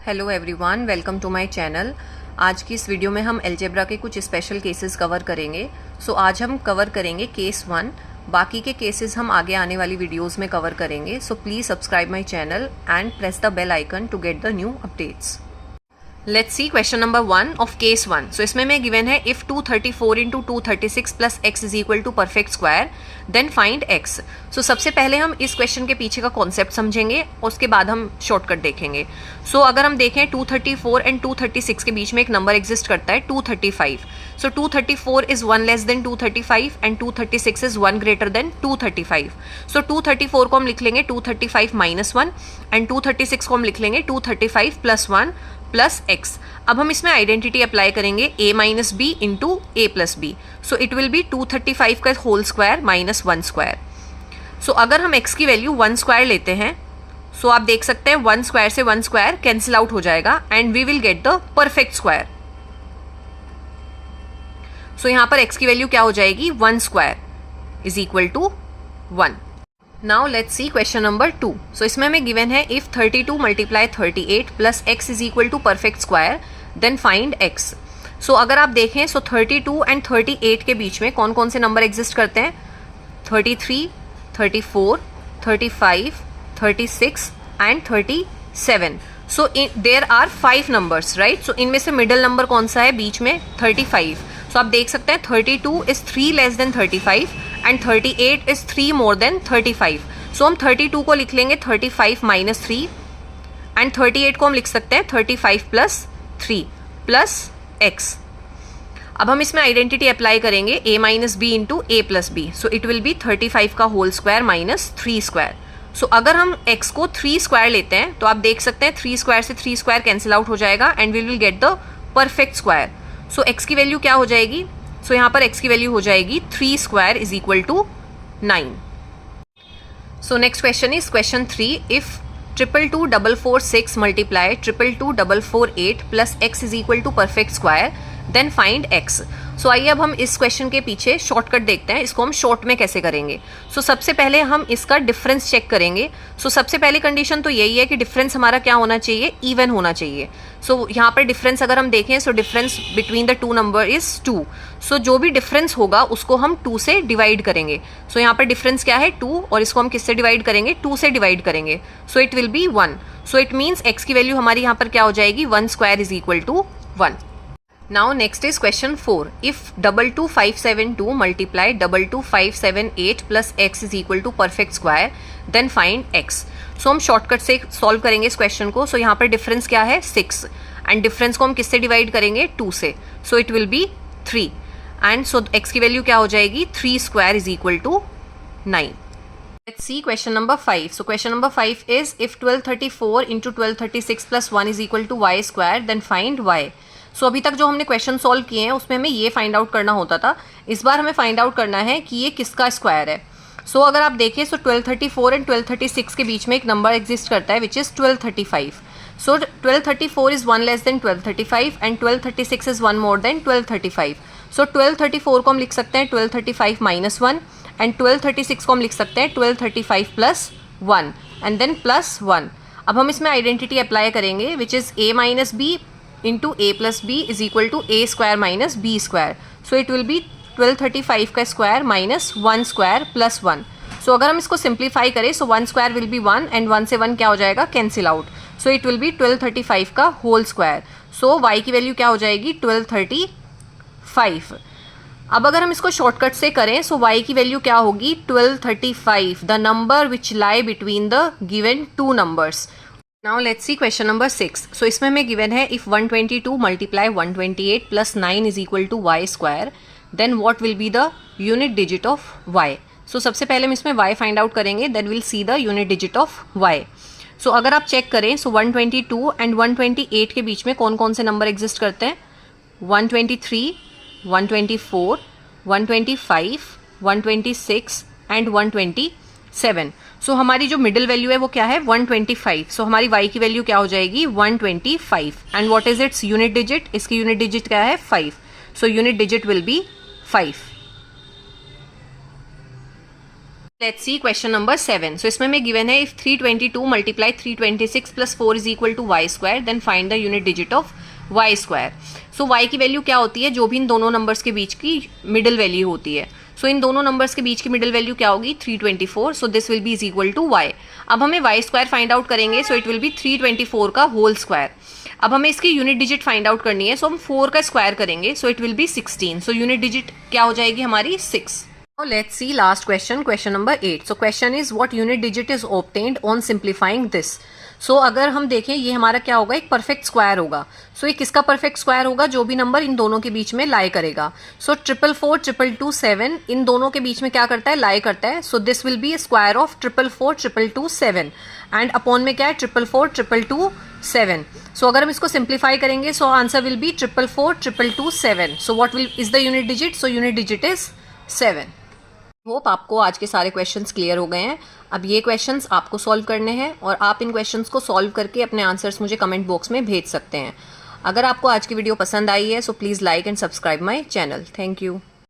Hello everyone, welcome to my channel. आज की इस वीडियो में हम अलजेब्रा के कुछ स्पेशल केसेस कवर करेंगे। आज हम कवर करेंगे केस 1। बाकी के केसेस हम आगे आने वाली वीडियोस में कवर करेंगे। Please subscribe my channel and press the bell icon to get the new updates. Let's see question number 1 of case 1। इसमें में गिवन है if 234 into 236 plus x is equal to perfect square then find x. सबसे पहले हम इस question के पीछे का कॉन्सेप्ट समझेंगे और उसके बाद हम शॉर्टकट देखेंगे। अगर हम देखें 234 एंड 236 के बीच में एक नंबर एग्जिस्ट करता है 235। 234 is 1 less than 235 and 236 is 1 greater than 235। 234 को हम लिख लेंगे 235 माइनस 1 एंड 236 को हम लिख लेंगे 235 प्लस 1 प्लस एक्स। अब हम इसमें आइडेंटिटी अप्लाई करेंगे a minus B into A plus B. It will be 235 का होल स्क्वायर माइनस 1 स्क्वायर। अगर हम x की वैल्यू 1 स्क्वायर लेते हैं आप देख सकते हैं 1 स्क्वायर से 1 स्क्वायर कैंसिल आउट हो जाएगा and we will get the perfect square. यहां पर x की वैल्यू क्या हो जाएगी 1 square is equal to 1। Now let's see question number 2। इसमें हमें गिवन है if 32 multiply 38 plus x is equal to perfect square then find x. अगर आप देखें 32 एंड 38 के बीच में कौन कौन से नंबर एग्जिस्ट करते हैं 33, 34, 35, 36 and 37। There are 5 numbers right. इनमें से मिडिल नंबर कौन सा है बीच में 35। आप देख सकते हैं 32 is 3 less than 35 and 38 is 3 more than 35। हम 32 को लिख लेंगे 35 माइनस 3 एंड 38 को हम लिख सकते हैं 35 प्लस 3 प्लस एक्स। अब हम इसमें आइडेंटिटी अप्लाई करेंगे a minus B into A plus B. It will be 35 का होल स्क्वायर माइनस 3 स्क्वायर। अगर हम x को 3 स्क्वायर लेते हैं तो आप देख सकते हैं 3 स्क्वायर से 3 स्क्वायर कैंसिल आउट हो जाएगा and we will get the perfect square. x की वैल्यू क्या हो जाएगी यहाँ पर x की वैल्यू हो जाएगी 3 square is equal to 9। Next question is question 3। If 22246 multiply 22248 plus x is equal to perfect square then find x. आइए अब हम इस क्वेश्चन के पीछे शॉर्टकट देखते हैं, इसको हम शॉर्ट में कैसे करेंगे। सबसे पहले हम इसका डिफरेंस चेक करेंगे। सबसे पहली कंडीशन तो यही है कि डिफरेंस हमारा क्या होना चाहिए इवन होना चाहिए। यहाँ पर डिफरेंस अगर हम देखें difference between the two number is 2। जो भी डिफरेंस होगा उसको हम 2 से डिवाइड करेंगे। यहाँ पर डिफरेंस क्या है 2 और इसको हम किससे डिवाइड करेंगे 2 से डिवाइड करेंगे। It will be 1। It means x की वैल्यू हमारी यहाँ पर क्या हो जाएगी 1 square is equal to 1। Now next is question 4. If 22572 multiply 22578 plus x is equal to perfect square, then find x. हम शॉर्टकट से सॉल्व करेंगे इस क्वेश्चन को। यहाँ पर डिफरेंस क्या है 6 एंड डिफरेंस को हम किससे डिवाइड करेंगे 2 से। It will be 3 and x की वैल्यू क्या हो जाएगी 3 square is equal to 9। Let's see question number 5. Question number 5 is if 1234 into 1236 plus 1 is equal to y square, then find y. अभी तक जो हमने क्वेश्चन सॉल्व किए हैं उसमें हमें ये फाइंड आउट करना होता था, इस बार हमें फाइंड आउट करना है कि ये किसका स्क्वायर है। अगर आप देखें 1234 एंड 1236 के बीच में एक नंबर एग्जिस्ट करता है which is 1235। 1234 is 1 less than 1235 and 1236 is 1 more than 1235। 1234 को हम लिख सकते हैं 1235 माइनस 1 एंड 1236 को हम लिख सकते हैं 1235 प्लस 1 एंड देन प्लस 1। अब हम इसमें आइडेंटिटी अप्लाई करेंगे which is a minus B into A plus B is equal to A square minus B square. It will be 1235 का स्क्वायर माइनस 1 स्क्वायर प्लस 1। अगर हम इसको सिंप्लीफाई करें 1 square will be 1 and 1 से 1 क्या हो जाएगा cancel out. It will be 1235 का होल स्क्वायर। y की वैल्यू क्या हो जाएगी 1235। अब अगर हम इसको शॉर्टकट से करें y की वैल्यू क्या होगी 1235 the number which lie between the given two numbers. Now let's see question number 6. इसमें हमें गिवन है if 122 multiply 128 plus 9 is equal to y square, then what will be the unit digit of y? सबसे पहले हम इसमें y find out करेंगे, then we'll see the unit digit of y. अगर आप चेक करें 122 एंड 128 के बीच में कौन कौन से नंबर एग्जिस्ट करते हैं 123, 124, 125, 126 एंड 127। हमारी जो मिडिल वैल्यू है वो क्या है 125। हमारी y की वैल्यू क्या हो जाएगी 125 and what is its unit digit, इसकी यूनिट डिजिट क्या है 5। Unit digit will be 5। Let's see question number 7. So इसमें मैं गिवन है if 322 multiply 326 plus 4 is equal to Y square then find the unit digit of Y square. So Y की value क्या होती है, जो भी इन दोनों नंबर्स के बीच की मिडिल वैल्यू होती है. सो इन दोनों नंबर्स के बीच की मिडिल वैल्यू क्या होगी, 324. So this will be is equal to Y. अब हमें वाई स्क्वायर फाइंड आउट करेंगे, सो इट विल बी 324 का होल स्क्वायर. अब हमें इसकी यूनिट डिजिट फाइंड आउट करनी है, सो हम 4 का स्क्वायर करेंगे, so it will B 16. So unit digit क्या हो जाएगी हमारी 6. Now let's see last question, question number 8. So question is what unit digit is obtained on simplifying this. So अगर हम देखें ये हमारा क्या होगा, एक परफेक्ट स्क्वायर होगा. सो ये किसका परफेक्ट स्क्वायर होगा, जो भी नंबर इन दोनों के बीच में लाई करेगा. सो 444 222 7 इन दोनों के बीच में क्या करता है, लाई करता है. सो this will B square of 444 222 7 and upon में क्या है 444 222 7. सो अगर हम इसको सिंप्लीफाई करेंगे, so answer will be 444 222 7. So what will is the unit digit, so unit digit is 7. Hope आपको आज के सारे क्वेश्चंस क्लियर हो गए हैं. अब ये क्वेश्चंस आपको सॉल्व करने हैं और आप इन क्वेश्चंस को सॉल्व करके अपने आंसर्स मुझे कमेंट बॉक्स में भेज सकते हैं. अगर आपको आज की वीडियो पसंद आई है so please like and subscribe my channel. Thank you.